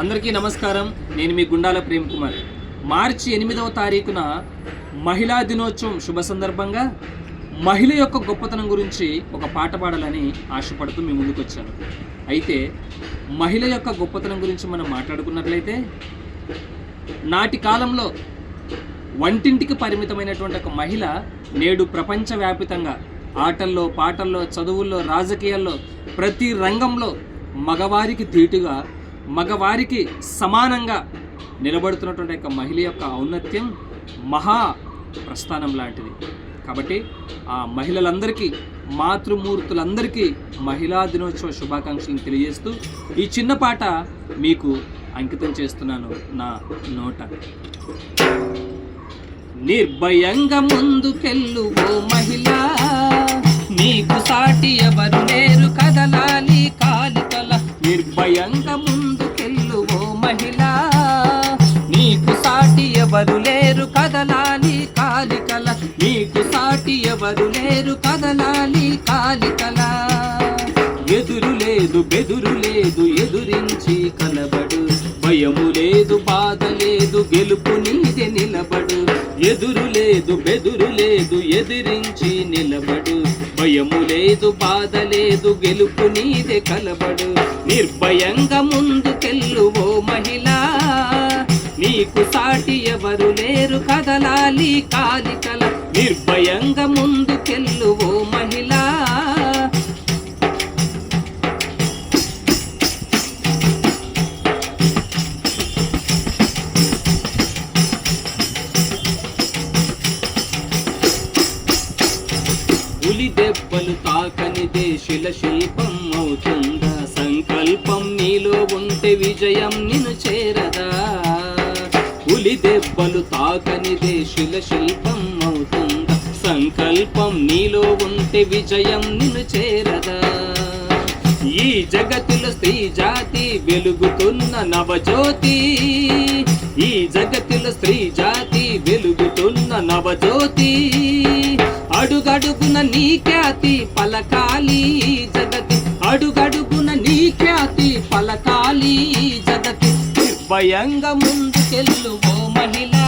అందరికీ నమస్కారం. నేను మీ గుండాల ప్రేమ్ కుమార్. మార్చి 8వ తారీఖున మహిళా దినోత్సవం శుభ సందర్భంగా మహిళ యొక్క గొప్పతనం గురించి ఒక పాట పాడాలని ఆశపడుతూ మీ ముందుకు వచ్చాను. అయితే మహిళ యొక్క గొప్పతనం గురించి మనం మాట్లాడుకున్నట్లయితే, నాటి కాలంలో వంటింటికి పరిమితమైనటువంటి ఒక మహిళ నేడు ప్రపంచవ్యాపితంగా ఆటల్లో, పాటల్లో, చదువుల్లో, రాజకీయాల్లో, ప్రతి రంగంలో మగవారికి ధీటుగా, మగవారికి సమానంగా నిలబడుతున్నటువంటి యొక్క మహిళ యొక్క ఔన్నత్యం మహా ప్రస్థానం లాంటిది. కాబట్టి ఆ మహిళలందరికీ, మాతృమూర్తులందరికీ మహిళా దినోత్సవ శుభాకాంక్షలను తెలియజేస్తూ ఈ చిన్న పాట మీకు అంకితం చేస్తున్నాను నా నోట. నిర్భయంగా ముందుకెళ్ళు ఓ మహిళా, నీకు సాటి ఎవరు లేరు, కదలాలి కాలికల. నిర్భయంగా ముందుకెళ్ళు ఓ మహిళా, నీకు సాటి ఎవరు లేరు, కదలాలి కాలికల. నీకు సాటి ఎవరు లేరు, కదలాలి కాలికల. ఎదురు లేదు, బెదురు లేదు, ఎదురించి కలబడు. భయము లేదు, బాధ లేదు, గెలుపు నీదే నిలబడు. ఎదురు లేదు, బెదురు లేదు, ఎదిరించి నిలబడు. భయము లేదు, బాధ లేదు, గెలుపు నీదే కలబడు. నిర్భయంగా ముందుకెళ్ళు ఓ మహిళా, నీకు సాటి ఎవరు లేరు, కదలాలి కాలికల. నిర్భయంగా ముందుకెళ్ళు ఓ మహిళా. పులి దెబ్బలు తాకనిదే శిల శిల్పం అవుతుందా, సంకల్పం నీలో ఉంటే విజయం నిన్ను చేరదా. పులి దెబ్బలు తాకనిదే శిల శిల్పం అవుతుందా, సంకల్పం నీలో ఉంటే విజయం నిన్ను చేరదా. ఈ జగతిలో స్త్రీ జాతి వెలుగుతున్న నవజ్యోతి, ఈ జగతిలో స్త్రీ జాతి వెలుగుతున్న నవజ్యోతి. అడుగడుగున నీ ఖ్యాతి పలకాలి జగతి, అడుగడుగున నీ ఖ్యాతి పలకాలి జగతి. నిర్భయంగా ముందుకెళ్ళు ఓ మహిళా,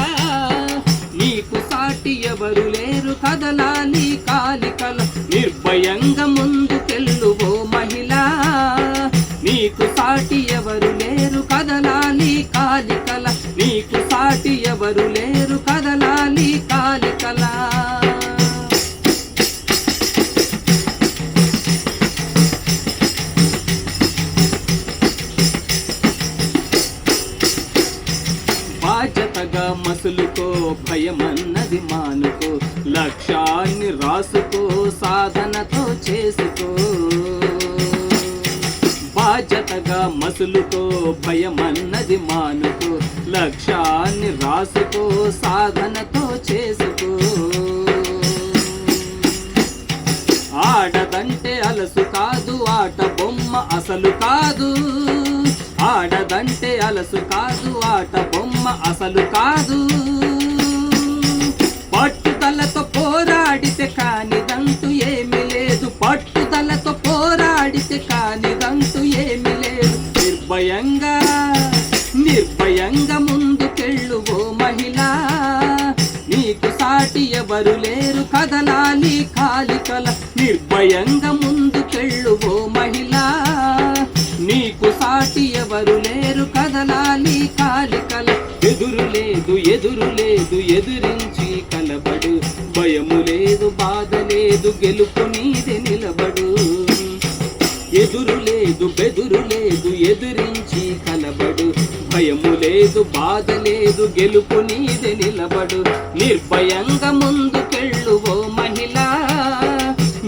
నీకు సాటి ఎవరు లేరు, కదలాలి కాలికల. నిర్భయంగా ముందుకెళ్ళు ఓ మహిళా, నీకు సాటి ఎవరు లేరు, కదలాలి కాలికల. నీకు సాటి ఎవరు లేరు, కదలాలి కాలికల. బాధ్యతగా మసులుకో, భయమన్నది మానుకో. లక్ష్యాన్ని రాసుకో, సాధనతో చేసుకో. బాధ్యతగా మసులుకో, భయమన్నది మానుకో. లక్ష్యాన్ని రాసుకో, సాధనతో చేసుకో. ఆడదంటే అలసు కాదు, ఆట బొమ్మ అసలు కాదు. ఆడదంటే అలసు కాదు, ఆట బొమ్మ అసలు కాదు. పట్టుదలతో పోరాడితే కానిదంటూ ఏమీ లేదు, పట్టుదలతో పోరాడితే కానిదంటూ ఏమీ లేదు. నిర్భయంగా, నిర్భయంగా ముందుకెళ్ళు ఓ మహిళా, నీకు సాటి ఎవరు లేరు, కదలాలి కాలికల. నిర్భయంగా ముందుకెళ్ళు ఓ మహిళా, నీకు సాటి ఎవరు లేరు, కదలాలి కాలికల. ఎదురు లేదు, ఎదురు లేదు, ఎదిరించి కలబడు. భయము లేదు, బాధ లేదు, గెలుపు నీదే నిలబడు. ఎదురు లేదు, బెదురు లేదు, ఎదిరించి కలబడు. భయము లేదు, బాధ లేదు, గెలుపు నీదే నిలబడు. నిర్భయంగా ముందుకెళ్ళు ఓ మహిళా,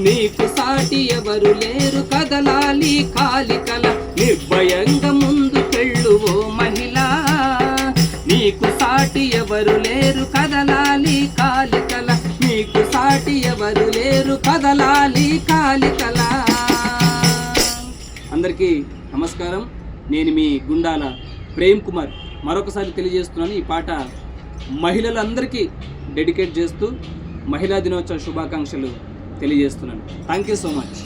నీకు సాటి ఎవరు లేరు, కదలాలి కాలికల. నిర్భయంగా ముందుకెళ్ళు ఓ మహిళా, నీకు సాటి ఎవరు లేరు, కదలాలి కాలికల. నీకు సాటి ఎవరు లేరు, కదలాలి కాలికల. అందరికీ నమస్కారం. నేను మీ గుండాల ప్రేమ్ కుమార్. మరొకసారి తెలియజేస్తున్నాను, ఈ పాట మహిళలందరికీ డెడికేట్ చేస్తూ మహిళా దినోత్సవ శుభాకాంక్షలు తెలియజేస్తున్నాను. Thank you so much.